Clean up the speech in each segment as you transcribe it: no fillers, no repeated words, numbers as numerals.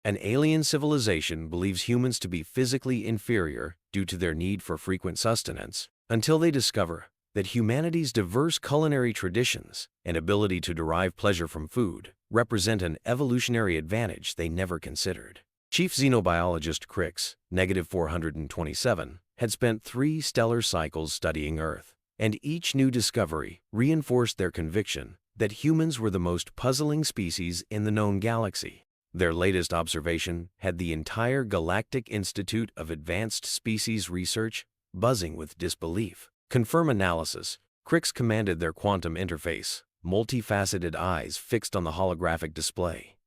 An alien civilization believes humans to be physically inferior due to their need for frequent sustenance, until they discover that humanity's diverse culinary traditions and ability to derive pleasure from food represent an evolutionary advantage they never considered. Chief xenobiologist Crix, -427, had spent 3 stellar cycles studying Earth, and each new discovery reinforced their conviction that humans were the most puzzling species in the known galaxy. Their latest observation had the entire Galactic Institute of Advanced Species Research buzzing with disbelief. Confirm analysis. Crix commanded their quantum interface, multifaceted eyes fixed on the holographic display.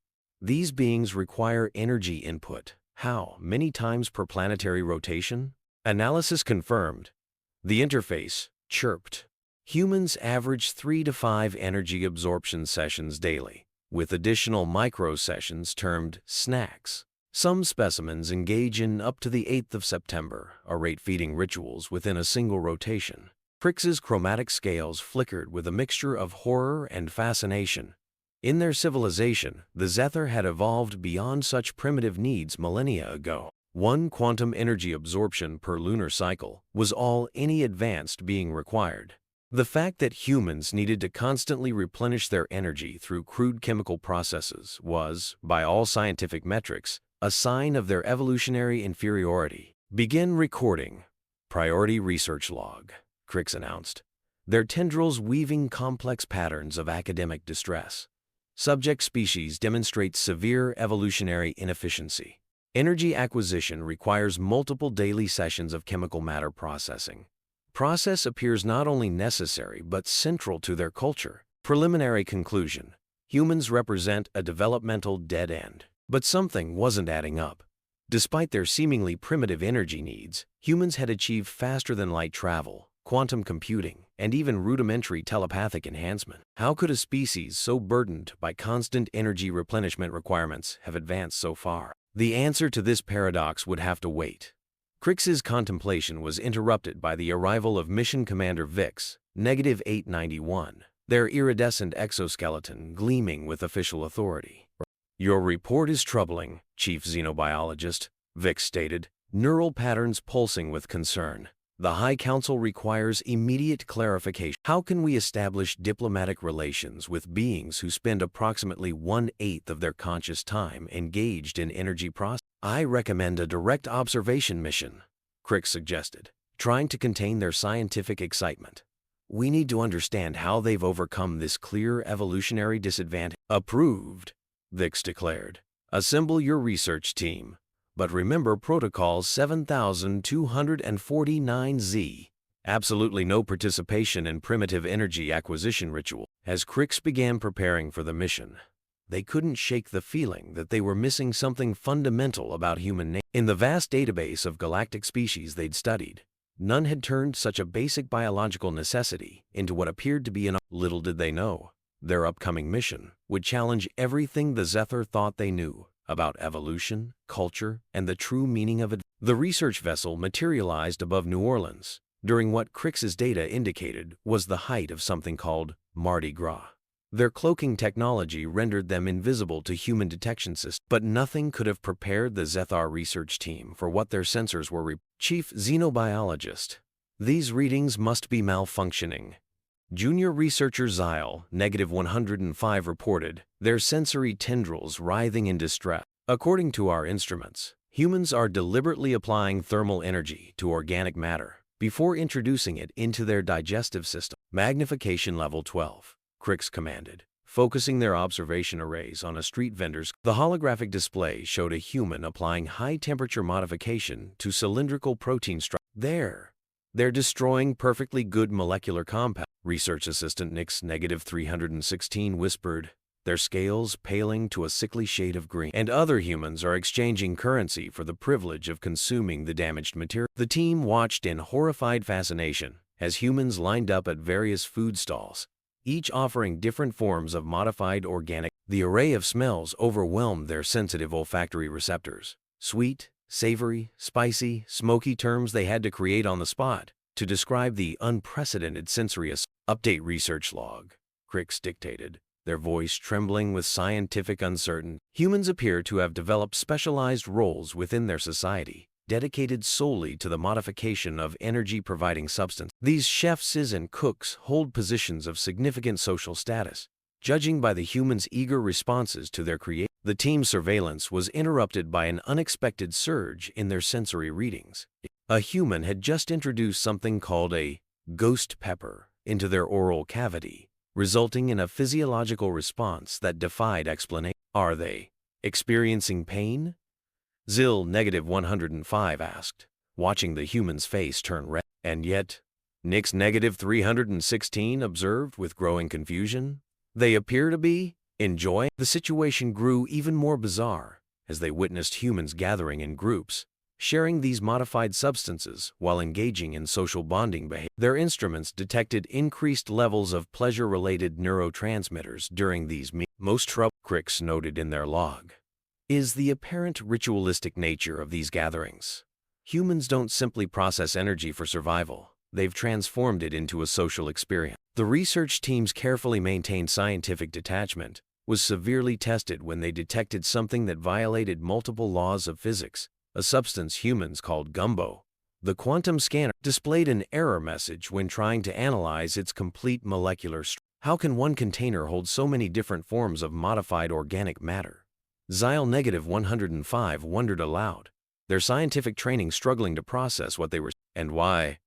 These beings require energy input. How many times per planetary rotation? Analysis confirmed. The interface chirped. Humans average 3 to 5 energy absorption sessions daily, with additional micro-sessions termed snacks. Some specimens engage in up to the 8th of September, rate-feeding rituals within a single rotation. Crix's chromatic scales flickered with a mixture of horror and fascination. In their civilization, the Zeth'ar had evolved beyond such primitive needs millennia ago. 1 quantum energy absorption per lunar cycle was all any advanced being required. The fact that humans needed to constantly replenish their energy through crude chemical processes was, by all scientific metrics, a sign of their evolutionary inferiority. Begin recording. Priority research log, Crix announced, their tendrils weaving complex patterns of academic distress. Subject species demonstrates severe evolutionary inefficiency. Energy acquisition requires multiple daily sessions of chemical matter processing. Process appears not only necessary but central to their culture. Preliminary conclusion. Humans represent a developmental dead end. But something wasn't adding up. Despite their seemingly primitive energy needs, humans had achieved faster-than-light travel, quantum computing, and even rudimentary telepathic enhancement. How could a species so burdened by constant energy replenishment requirements have advanced so far? The answer to this paradox would have to wait. Crix's contemplation was interrupted by the arrival of Mission Commander Vix, -891, their iridescent exoskeleton gleaming with official authority. Your report is troubling, Chief Xenobiologist, Vix stated, neural patterns pulsing with concern. The High Council requires immediate clarification. How can we establish diplomatic relations with beings who spend approximately 1/8 of their conscious time engaged in energy processing? I recommend a direct observation mission, Crix suggested, trying to contain their scientific excitement. We need to understand how they've overcome this clear evolutionary disadvantage. Approved, Vix declared. Assemble your research team. But remember Protocol 7249Z. Absolutely no participation in primitive energy acquisition ritual. As Crix began preparing for the mission, they couldn't shake the feeling that they were missing something fundamental about human nature. In the vast database of galactic species they'd studied, none had turned such a basic biological necessity into what appeared to be an... Little did they know, their upcoming mission would challenge everything the Zeth'ar thought they knew about evolution, culture, and the true meaning of it. The research vessel materialized above New Orleans during what Crix's data indicated was the height of something called Mardi Gras. Their cloaking technology rendered them invisible to human detection systems, but nothing could have prepared the Zeth'ar research team for what their sensors were. Chief Xenobiologist, these readings must be malfunctioning. Junior researcher Zyle, -105, reported, their sensory tendrils writhing in distress. According to our instruments, humans are deliberately applying thermal energy to organic matter before introducing it into their digestive system. Magnification level 12, Crix commanded, focusing their observation arrays on a street vendor's. The holographic display showed a human applying high-temperature modification to cylindrical protein structure. They're destroying perfectly good molecular compounds, research assistant Nix -316 whispered, their scales paling to a sickly shade of green. And other humans are exchanging currency for the privilege of consuming the damaged material. The team watched in horrified fascination as humans lined up at various food stalls, each offering different forms of modified organic. The array of smells overwhelmed their sensitive olfactory receptors. Sweet, savory, spicy, smoky, terms they had to create on the spot to describe the unprecedented sensory update research log, Crix dictated. their voice trembling with scientific uncertainty. Humans appear to have developed specialized roles within their society, dedicated solely to the modification of energy-providing substance. These chefs and cooks hold positions of significant social status, judging by the humans' eager responses to their creation. The team's surveillance was interrupted by an unexpected surge in their sensory readings. A human had just introduced something called a ghost pepper into their oral cavity, resulting in a physiological response that defied explanation. Are they experiencing pain? Zil-105 asked, watching the human's face turn red. And yet, Nix-316 observed with growing confusion, they appear to be enjoying. The situation grew even more bizarre as they witnessed humans gathering in groups, sharing these modified substances while engaging in social bonding behavior. Their instruments detected increased levels of pleasure-related neurotransmitters during these meetings. Most trouble, Cricks noted in their log, is the apparent ritualistic nature of these gatherings. Humans don't simply process energy for survival. They've transformed it into a social experience. The research team's carefully maintained scientific detachment was severely tested when they detected something that violated multiple laws of physics. A substance humans called gumbo. The quantum scanner displayed an error message when trying to analyze its complete molecular structure. How can one container hold so many different forms of modified organic matter? Zil-105 wondered aloud, their scientific training struggling to process what they were. And why?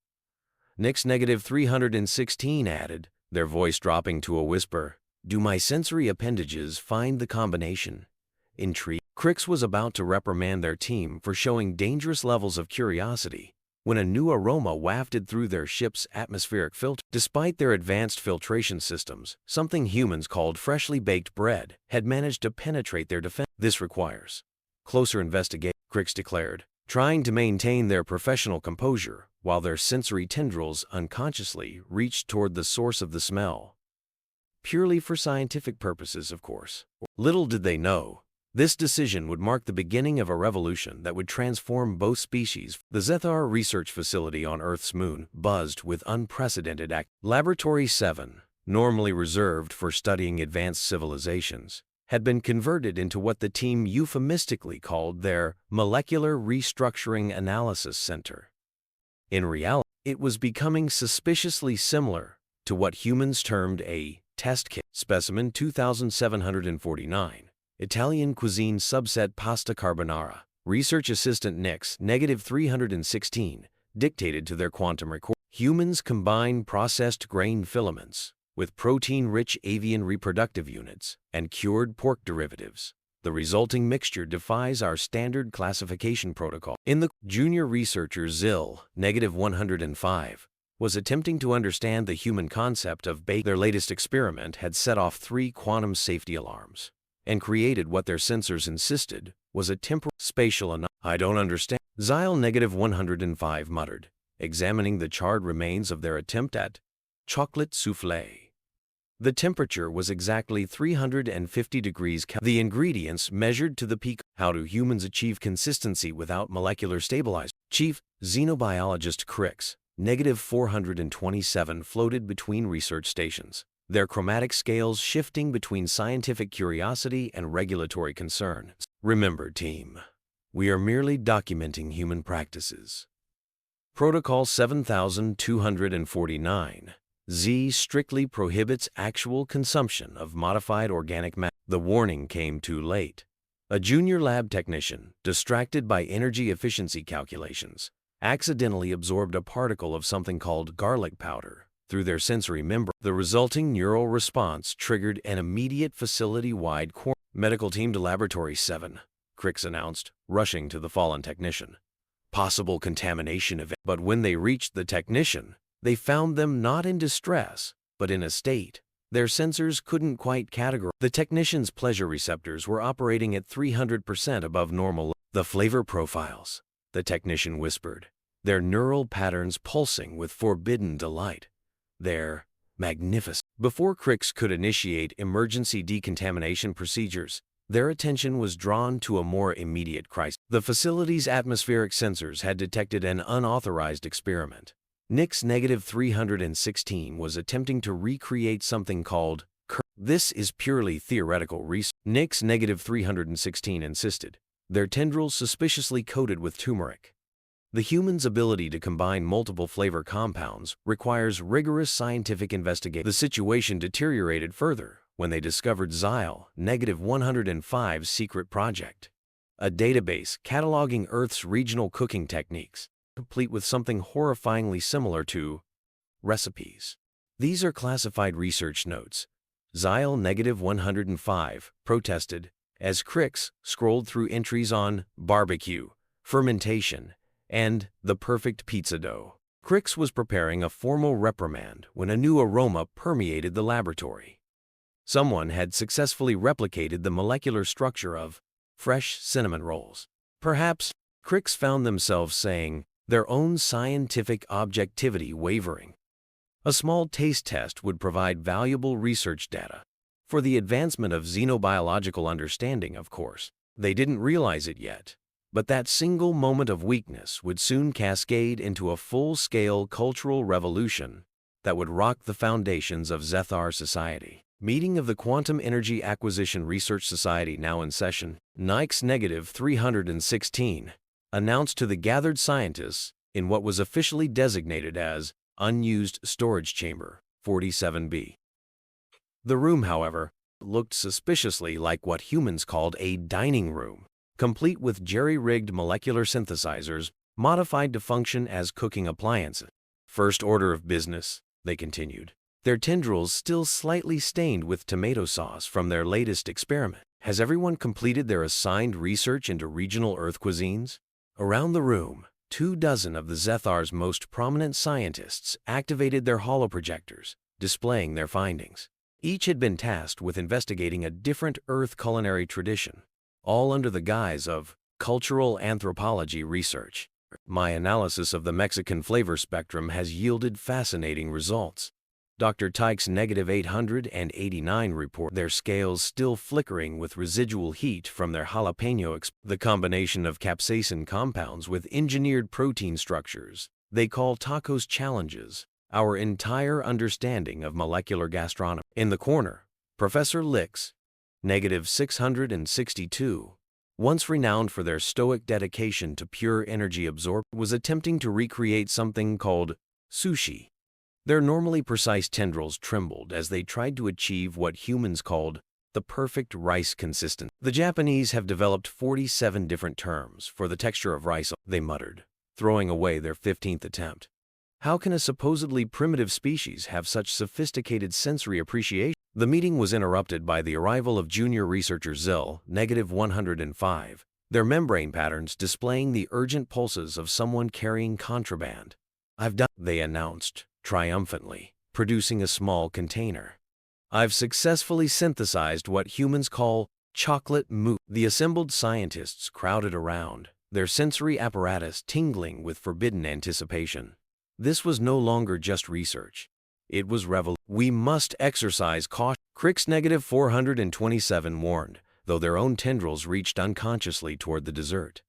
Nix-316 added, their voice dropping to a whisper, do my sensory appendages find the combination? Intrigued, Cricks was about to reprimand their team for showing dangerous levels of curiosity when a new aroma wafted through their ship's atmospheric filter. Despite their advanced filtration systems, something humans called freshly baked bread had managed to penetrate their defense. This requires closer investigation, Cricks declared, trying to maintain their professional composure while their sensory tendrils unconsciously reached toward the source of the smell. Purely for scientific purposes, of course. Little did they know, this decision would mark the beginning of a revolution that would transform both species. The Zeth'ar research facility on Earth's moon buzzed with unprecedented activity. Laboratory 7, normally reserved for studying advanced civilizations, had been converted into what the team euphemistically called their Molecular Restructuring Analysis Center. In reality, it was becoming suspiciously similar to what humans termed a test kit. Specimen 2749. Italian cuisine subset pasta carbonara. Research assistant Nix-316 dictated to their quantum record. Humans combine processed grain filaments with protein-rich avian reproductive units and cured pork derivatives. The resulting mixture defies our standard classification protocol. In the junior researcher Zil-105 was attempting to understand the human concept of bake. Their latest experiment had set off 3 quantum safety alarms and created what their sensors insisted was a temporal spatial anomaly. I don't understand, Zil-105 muttered, examining the charred remains of their attempt at chocolate soufflé. The temperature was exactly 350 degrees Celsius. The ingredients measured to the peak. How do humans achieve consistency without molecular stabilizers? Chief xenobiologist Cricks, -427 floated between research stations, their chromatic scales shifting between scientific curiosity and regulatory concern. Remember, team, we are merely documenting human practices. Protocol 7249. Z strictly prohibits actual consumption of modified organic matter. The warning came too late. A junior lab technician, distracted by energy efficiency calculations, accidentally absorbed a particle of something called garlic powder through their sensory membrane. The resulting neural response triggered an immediate facility-wide quarantine. Medical team to Laboratory 7, Cricks announced, rushing to the fallen technician. Possible contamination event. But when they reached the technician, they found them not in distress, but in a state their sensors couldn't quite categorize. The technician's pleasure receptors were operating at 300% above normal. The flavor profiles, the technician whispered, their neural patterns pulsing with forbidden delight. They're magnificent. Before Cricks could initiate emergency decontamination procedures, their attention was drawn to a more immediate crisis. The facility's atmospheric sensors had detected an unauthorized experiment. Nix-316 was attempting to recreate something called This is purely theoretical research. Nix -316 insisted, their tendrils suspiciously coated with turmeric. The human's ability to combine multiple flavor compounds requires rigorous scientific investigation. The situation deteriorated further when they discovered Xyle-105's secret project, a database cataloging Earth's regional cooking techniques, complete with something horrifyingly similar to recipes. These are classified research notes. Xyle-105 protested as Crix scrolled through entries on barbecue, fermentation, and the perfect pizza dough. Crix was preparing a formal reprimand when a new aroma permeated the laboratory. Someone had successfully replicated the molecular structure of fresh cinnamon rolls. Perhaps Crix found themselves saying, their own scientific objectivity wavering. A small taste test would provide valuable research data for the advancement of xenobiological understanding, of course. They didn't realize it yet, but that single moment of weakness would soon cascade into a full-scale cultural revolution that would rock the foundations of Zeth'ar society. Meeting of the Quantum Energy Acquisition Research Society now in session. Nix -316 announced to the gathered scientists in what was officially designated as Unused Storage Chamber 47B. The room, however, looked suspiciously like what humans called a dining room, complete with jerry-rigged molecular synthesizers modified to function as cooking appliances. First order of business, they continued, their tendrils still slightly stained with tomato sauce from their latest experiment. Has everyone completed their assigned research into regional Earth cuisines? Around the room, 24 of the Zeth'ar's most prominent scientists activated their holoprojectors, displaying their findings. Each had been tasked with investigating a different Earth culinary tradition, all under the guise of cultural anthropology research. My analysis of the Mexican flavor spectrum has yielded fascinating results. Dr. Teich's -889 report, their scales still flickering with residual heat from their jalapeno the combination of capsaicin compounds with engineered protein structures they call tacos challenges our entire understanding of molecular gastronomy. In the corner, Professor Lix, -662, once renowned for their stoic dedication to pure energy absorption, was attempting to recreate something called sushi. Their normally precise tendrils trembled as they tried to achieve what humans called the perfect rice consistency. The Japanese have developed 47 different terms for the texture of rice, they muttered, throwing away their 15th attempt. How can a supposedly primitive species have such sophisticated sensory appreciation? The meeting was interrupted by the arrival of junior researcher Xyle-105, their membrane patterns displaying the urgent pulses of someone carrying contraband. I've done, they announced triumphantly, producing a small container. I've successfully synthesized what humans call chocolate mousse. The assembled scientists crowded around, their sensory apparatus tingling with forbidden anticipation. This was no longer just research. It was revolution. We must exercise caution, Crix -427 warned, though their own tendrils reached unconsciously toward the dessert.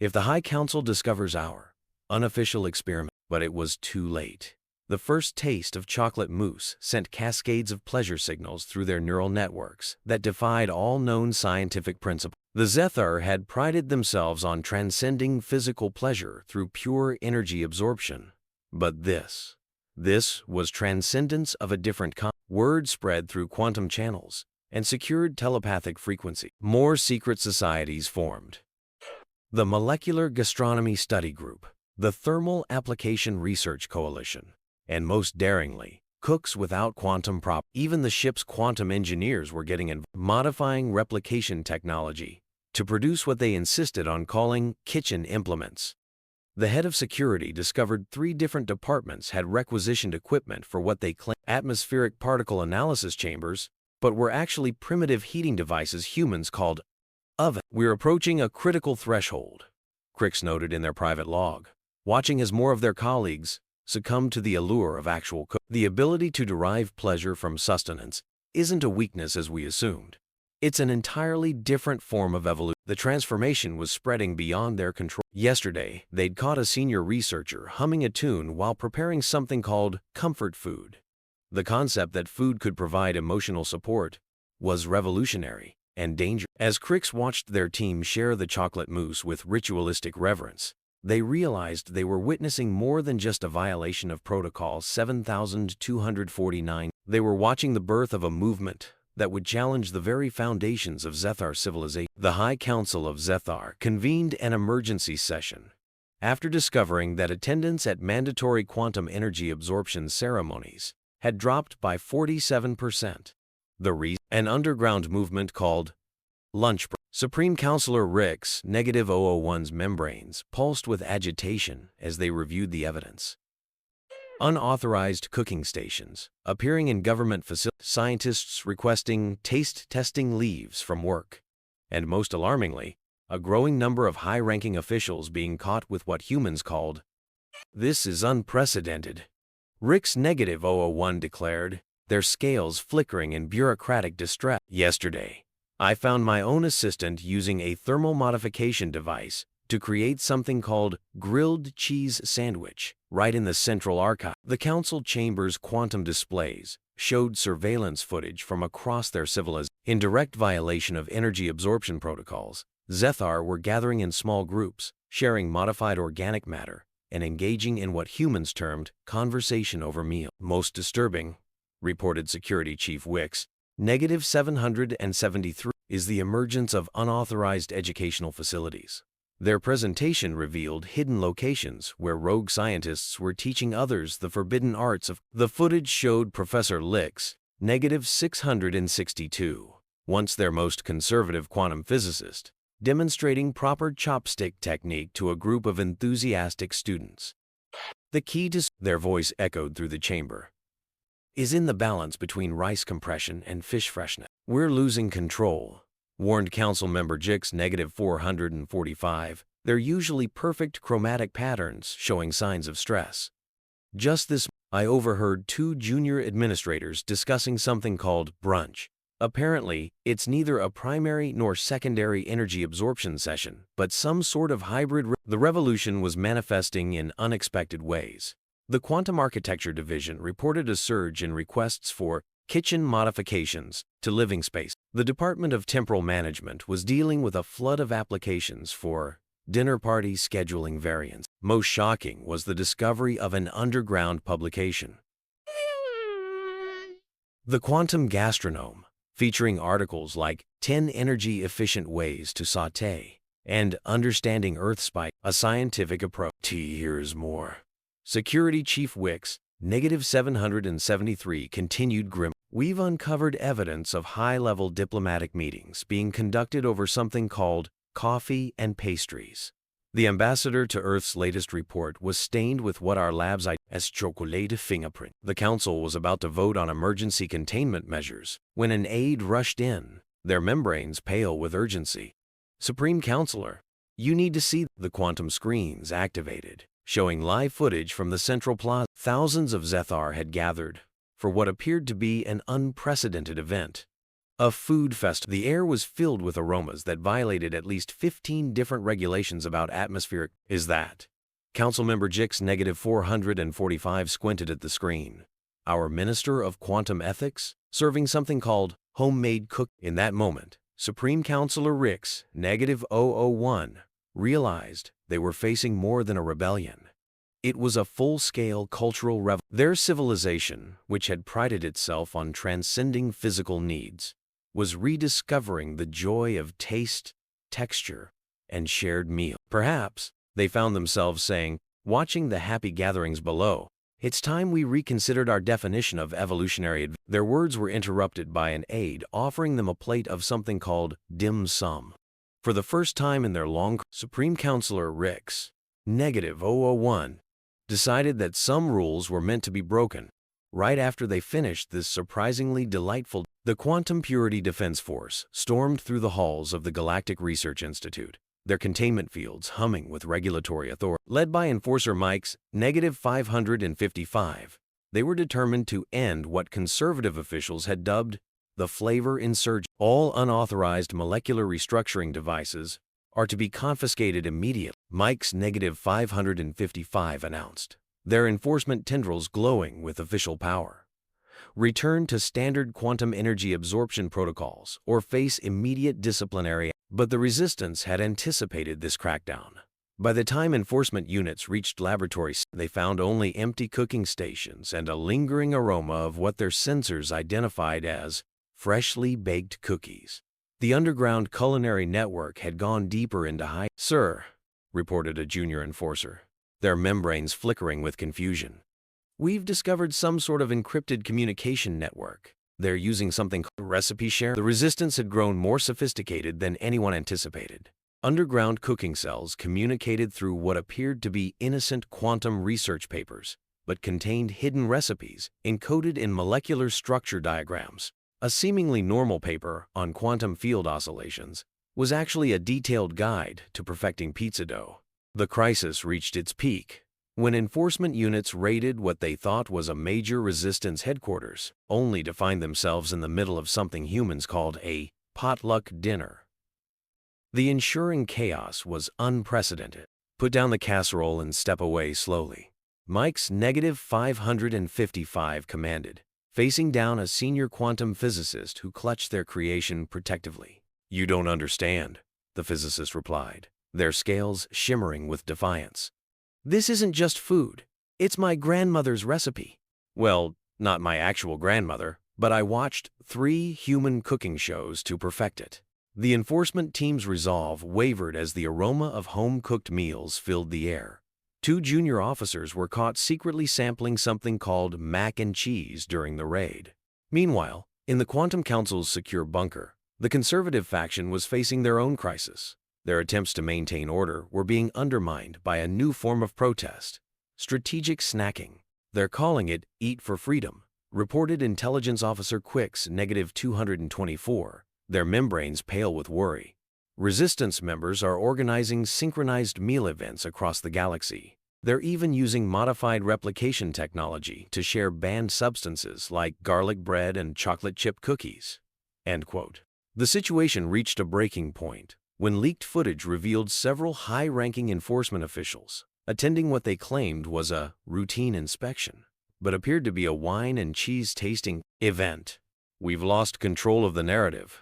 If the High Council discovers our unofficial experiment, but it was too late. The first taste of chocolate mousse sent cascades of pleasure signals through their neural networks that defied all known scientific principles. The Zeth'ar had prided themselves on transcending physical pleasure through pure energy absorption. But this was transcendence of a different kind. Word spread through quantum channels and secured telepathic frequency. More secret societies formed. The Molecular Gastronomy Study Group, the Thermal Application Research Coalition, and most daringly, Cooks Without Quantum Prop. Even the ship's quantum engineers were getting involved, modifying replication technology to produce what they insisted on calling kitchen implements. The head of security discovered 3 different departments had requisitioned equipment for what they claimed atmospheric particle analysis chambers, but were actually primitive heating devices humans called oven. We're approaching a critical threshold, Crix noted in their private log, watching as more of their colleagues succumb to the allure of actual cooking. The ability to derive pleasure from sustenance isn't a weakness as we assumed. It's an entirely different form of evolution. The transformation was spreading beyond their control. Yesterday, they'd caught a senior researcher humming a tune while preparing something called comfort food. The concept that food could provide emotional support was revolutionary and dangerous. As Cricks watched their team share the chocolate mousse with ritualistic reverence, they realized they were witnessing more than just a violation of Protocol 7249. They were watching the birth of a movement that would challenge the very foundations of Zeth'ar civilization. The High Council of Zeth'ar convened an emergency session after discovering that attendance at mandatory quantum energy absorption ceremonies had dropped by 47%. The reason? An underground movement called lunch break. Supreme Counselor Rick's -001's membranes pulsed with agitation as they reviewed the evidence. Unauthorized cooking stations appearing in government facilities, scientists requesting taste testing leaves from work, and most alarmingly, a growing number of high-ranking officials being caught with what humans called, "This is unprecedented," Rick's -001 declared, their scales flickering in bureaucratic distress. "Yesterday, I found my own assistant using a thermal modification device to create something called grilled cheese sandwich right in the central archive." The council chamber's quantum displays showed surveillance footage from across their civilization. In direct violation of energy absorption protocols, Zeth'ar were gathering in small groups, sharing modified organic matter, and engaging in what humans termed conversation over meal. Most disturbing, reported Security Chief Wicks, -773, is the emergence of unauthorized educational facilities. Their presentation revealed hidden locations where rogue scientists were teaching others the forbidden arts of. The footage showed Professor Lick's -662, once their most conservative quantum physicist, demonstrating proper chopstick technique to a group of enthusiastic students. "The key to," their voice echoed through the chamber, "is in the balance between rice compression and fish freshness. We're losing control," warned Council Member Jix -445, their usually perfect chromatic patterns showing signs of stress. "Just this, I overheard two junior administrators discussing something called brunch. Apparently, it's neither a primary nor secondary energy absorption session, but some sort of hybrid." The revolution was manifesting in unexpected ways. The Quantum Architecture Division reported a surge in requests for kitchen modifications to living space. The Department of Temporal Management was dealing with a flood of applications for dinner party scheduling variants. Most shocking was the discovery of an underground publication, The Quantum Gastronome, featuring articles like 10 energy-efficient ways to sauté and Understanding Earth Spike, a scientific approach. Here's more. Security Chief Wicks, -773, continued grim. "We've uncovered evidence of high-level diplomatic meetings being conducted over something called coffee and pastries. The ambassador to Earth's latest report was stained with what our labs identified as chocolate fingerprint." The council was about to vote on emergency containment measures when an aide rushed in, their membranes pale with urgency. "Supreme Counselor, you need to see." The quantum screens activated, showing live footage from the central plaza. Thousands of Zeth'ar had gathered for what appeared to be an unprecedented event. A food festival. The air was filled with aromas that violated at least 15 different regulations about atmospheric. "Is that?" Councilmember Jix -445 squinted at the screen. "Our Minister of Quantum Ethics, serving something called homemade cook." In that moment, Supreme Counselor Rix -001 realized they were facing more than a rebellion. It was a full-scale cultural revolution. Their civilization, which had prided itself on transcending physical needs, was rediscovering the joy of taste, texture, and shared meal. Perhaps, they found themselves saying, watching the happy gatherings below, "It's time we reconsidered our definition of evolutionary." Their words were interrupted by an aide offering them a plate of something called dim sum. For the first time in their long, Supreme Counselor Rix -001 decided that some rules were meant to be broken. Right after they finished this surprisingly delightful, the Quantum Purity Defense Force stormed through the halls of the Galactic Research Institute, their containment fields humming with regulatory authority. Led by Enforcer Mike's -555, they were determined to end what conservative officials had dubbed the flavor insurgence. All unauthorized molecular restructuring devices are to be confiscated immediately, Mike's -555 announced, their enforcement tendrils glowing with official power. return to standard quantum energy absorption protocols or face immediate disciplinary. But the resistance had anticipated this crackdown. By the time enforcement units reached laboratories, they found only empty cooking stations and a lingering aroma of what their sensors identified as freshly baked cookies. The underground culinary network had gone deeper into high. "Sir," reported a junior enforcer, their membranes flickering with confusion. "We've discovered some sort of encrypted communication network. They're using something called recipe share." The resistance had grown more sophisticated than anyone anticipated. Underground cooking cells communicated through what appeared to be innocent quantum research papers, but contained hidden recipes encoded in molecular structure diagrams. A seemingly normal paper on quantum field oscillations was actually a detailed guide to perfecting pizza dough. The crisis reached its peak when enforcement units raided what they thought was a major resistance headquarters, only to find themselves in the middle of something humans called a potluck dinner. The ensuing chaos was unprecedented. "Put down the casserole and step away slowly," Mike's -555 commanded, facing down a senior quantum physicist who clutched their creation protectively. "You don't understand," the physicist replied, their scales shimmering with defiance. "This isn't just food. It's my grandmother's recipe." "Well, not my actual grandmother, but I watched 3 human cooking shows to perfect it." The enforcement team's resolve wavered as the aroma of home-cooked meals filled the air. 2 junior officers were caught secretly sampling something called mac and cheese during the raid. Meanwhile, in the Quantum Council's secure bunker, the conservative faction was facing their own crisis. Their attempts to maintain order were being undermined by a new form of protest: strategic snacking. "They're calling it Eat for Freedom," reported Intelligence Officer Quick's -224, their membranes pale with worry. Resistance members are organizing synchronized meal events across the galaxy. They're even using modified replication technology to share banned substances like garlic bread and chocolate chip cookies. End quote. The situation reached a breaking point when leaked footage revealed several high-ranking enforcement officials attending what they claimed was a routine inspection, but appeared to be a wine and cheese tasting event. "We've lost control of the narrative,"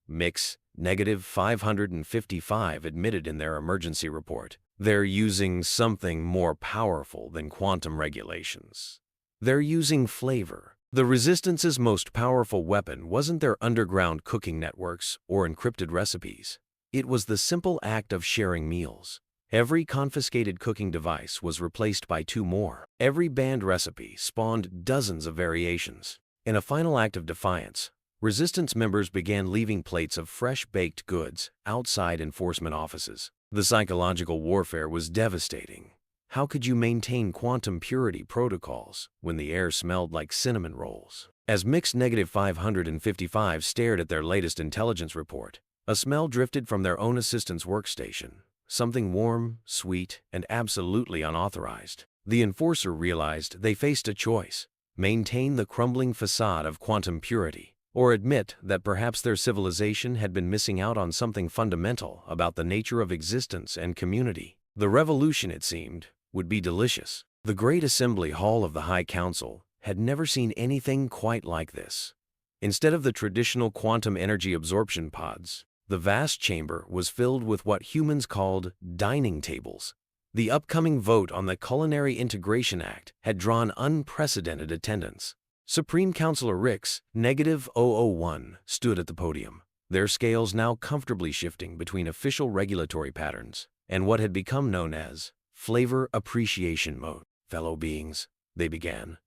Mix -555 admitted in their emergency report. "They're using something more powerful than quantum regulations. They're using flavor." The Resistance's most powerful weapon wasn't their underground cooking networks or encrypted recipes. It was the simple act of sharing meals. Every confiscated cooking device was replaced by 2 more. Every banned recipe spawned dozens of variations. In a final act of defiance, Resistance members began leaving plates of fresh-baked goods outside enforcement offices. The psychological warfare was devastating. How could you maintain quantum purity protocols when the air smelled like cinnamon rolls? As Mix -555 stared at their latest intelligence report, a smell drifted from their own assistant's workstation, something warm, sweet, and absolutely unauthorized. The enforcer realized they faced a choice: maintain the crumbling facade of quantum purity, or admit that perhaps their civilization had been missing out on something fundamental about the nature of existence and community. The revolution, it seemed, would be delicious. The Great Assembly Hall of the High Council had never seen anything quite like this. Instead of the traditional quantum energy absorption pods, the vast chamber was filled with what humans called dining tables. The upcoming vote on the Culinary Integration Act had drawn unprecedented attendance. Supreme Counselor Rix, -001, stood at the podium, their scales now comfortably shifting between official regulatory patterns and what had become known as flavor appreciation mode. "Fellow beings," they began,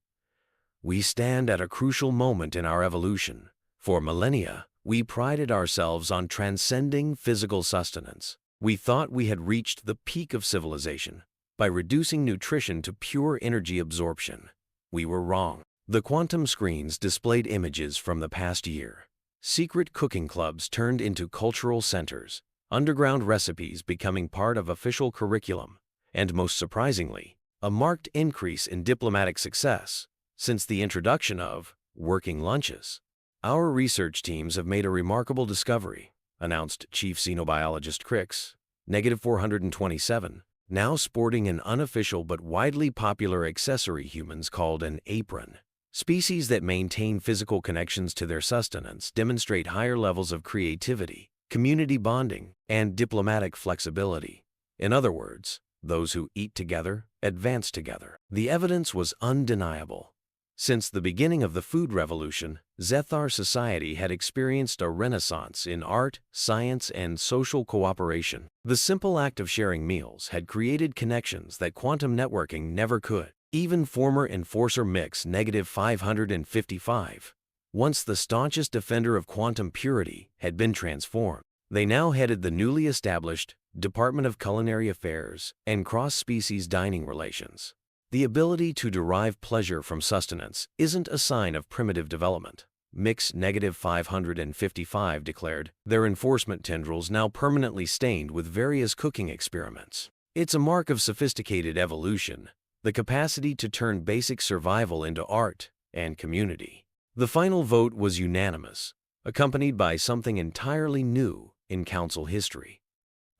"we stand at a crucial moment in our evolution. For millennia, we prided ourselves on transcending physical sustenance. We thought we had reached the peak of civilization by reducing nutrition to pure energy absorption. We were wrong." The quantum screens displayed images from the past year. Secret cooking clubs turned into cultural centers, underground recipes becoming part of official curriculum, and most surprisingly, a marked increase in diplomatic success since the introduction of working lunches. "Our research teams have made a remarkable discovery," announced Chief Xenobiologist Crix, -427, now sporting an unofficial but widely popular accessory humans called an apron. Species that maintain physical connections to their sustenance demonstrate higher levels of creativity, community bonding, and diplomatic flexibility. In other words, those who eat together advance together. The evidence was undeniable. Since the beginning of the food revolution, Zeth'ar society had experienced a renaissance in art, science, and social cooperation. The simple act of sharing meals had created connections that quantum networking never could. Even former enforcer Mix -555, once the staunchest defender of quantum purity, had been transformed. They now headed the newly established Department of Culinary Affairs and Cross-Species Dining Relations. The ability to derive pleasure from sustenance isn't a sign of primitive development. Mix -555 declared, their enforcement tendrils now permanently stained with various cooking experiments. It's a mark of sophisticated evolution, the capacity to turn basic survival into art and community. The final vote was unanimous, accompanied by something entirely new in council history: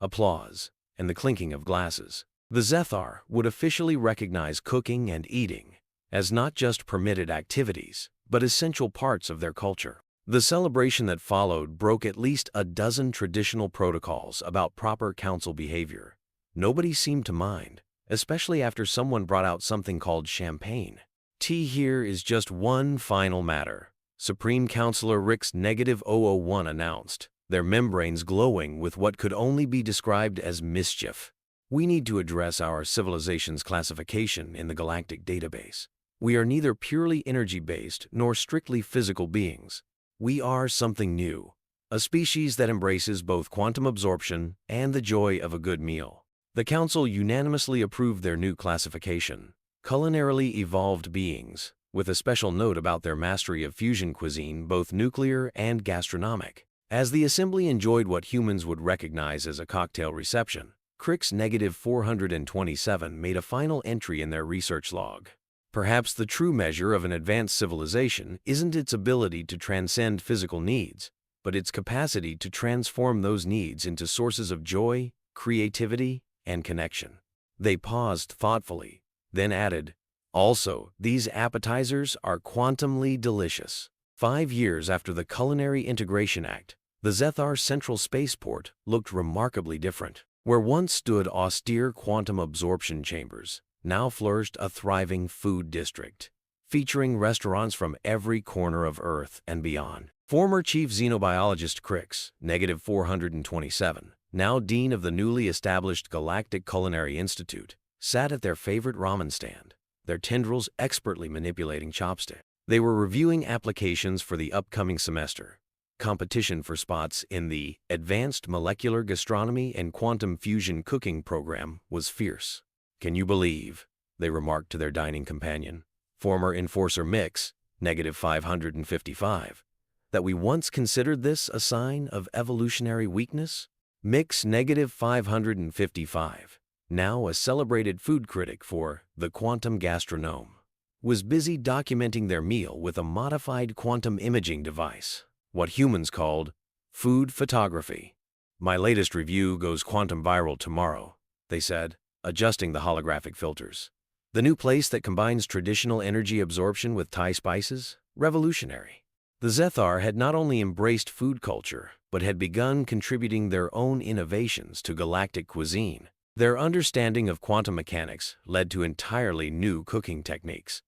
applause and the clinking of glasses. The Zeth'ar would officially recognize cooking and eating as not just permitted activities, but essential parts of their culture. The celebration that followed broke at least a dozen traditional protocols about proper council behavior. Nobody seemed to mind, especially after someone brought out something called champagne. Tea here is just one final matter, Supreme Counselor Rix -001 announced, their membranes glowing with what could only be described as mischief. We need to address our civilization's classification in the Galactic database. We are neither purely energy-based nor strictly physical beings. We are something new, a species that embraces both quantum absorption and the joy of a good meal. The Council unanimously approved their new classification, culinarily evolved beings, with a special note about their mastery of fusion cuisine, both nuclear and gastronomic. As the assembly enjoyed what humans would recognize as a cocktail reception, Crix -427 made a final entry in their research log. Perhaps the true measure of an advanced civilization isn't its ability to transcend physical needs, but its capacity to transform those needs into sources of joy, creativity, and connection. They paused thoughtfully, then added, "Also, these appetizers are quantumly delicious." 5 years after the Culinary Integration Act, the Zeth'ar Central Spaceport looked remarkably different. Where once stood austere quantum absorption chambers, now flourished a thriving food district, featuring restaurants from every corner of Earth and beyond. Former Chief Xenobiologist Crix -427, now Dean of the newly established Galactic Culinary Institute, sat at their favorite ramen stand, their tendrils expertly manipulating chopsticks. They were reviewing applications for the upcoming semester. Competition for spots in the Advanced Molecular Gastronomy and Quantum Fusion Cooking program was fierce. "Can you believe," they remarked to their dining companion, former enforcer Mix -555, "that we once considered this a sign of evolutionary weakness?" Mix -555, now a celebrated food critic for The Quantum Gastronome, was busy documenting their meal with a modified quantum imaging device, what humans called food photography. "My latest review goes quantum viral tomorrow," they said, adjusting the holographic filters. "The new place that combines traditional energy absorption with Thai spices? Revolutionary." The Zeth'ar had not only embraced food culture, but had begun contributing their own innovations to galactic cuisine. Their understanding of quantum mechanics led to entirely new cooking techniques.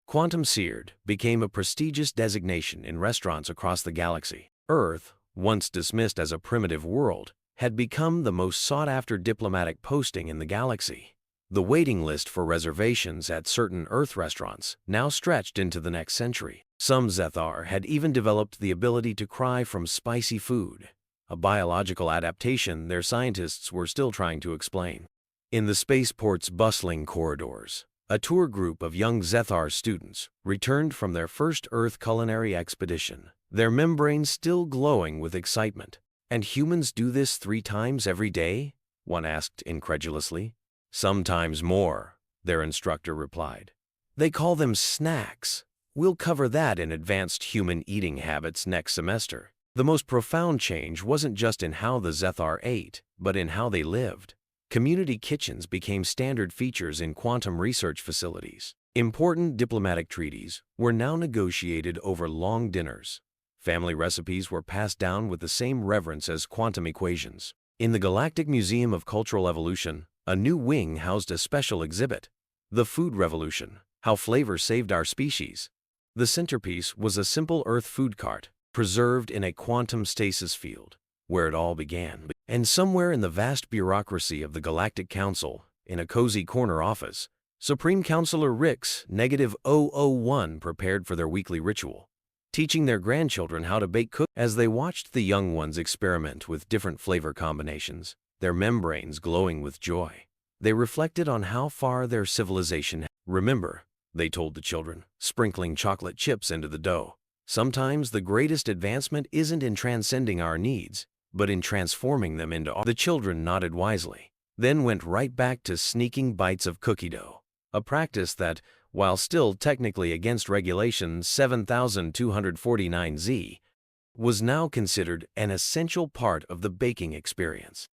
Quantum seared became a prestigious designation in restaurants across the galaxy. Earth, once dismissed as a primitive world, had become the most sought-after diplomatic posting in the galaxy. The waiting list for reservations at certain Earth restaurants now stretched into the next century. Some Zeth'ar had even developed the ability to cry from spicy food, a biological adaptation their scientists were still trying to explain. In the spaceport's bustling corridors, a tour group of young Zeth'ar students returned from their first Earth culinary expedition, their membranes still glowing with excitement. "And humans do this 3 times every day?" one asked incredulously. "Sometimes more," their instructor replied. "They call them snacks. We'll cover that in advanced human eating habits next semester." The most profound change wasn't just in how the Zeth'ar ate, but in how they lived. Community kitchens became standard features in quantum research facilities. Important diplomatic treaties were now negotiated over long dinners. Family recipes were passed down with the same reverence as quantum equations. In the Galactic Museum of Cultural Evolution, a new wing housed a special exhibit, The Food Revolution, How Flavor Saved Our Species. The centerpiece was a simple Earth food cart, preserved in a quantum stasis field, where it all began. And somewhere in the vast bureaucracy of the Galactic Council, in a cozy corner office, Supreme Counselor Rix -001 prepared for their weekly ritual, teaching their grandchildren how to bake cookies. As they watched the young ones experiment with different flavor combinations, their membranes glowing with joy, they reflected on how far their civilization had. Remember, they told the children, sprinkling chocolate chips into the dough, sometimes the greatest advancement isn't in transcending our needs, but in transforming them into ours. The children nodded wisely, then went right back to sneaking bites of cookie dough, a practice that, while still technically against Regulation 7249Z, was now considered an essential part of the baking experience.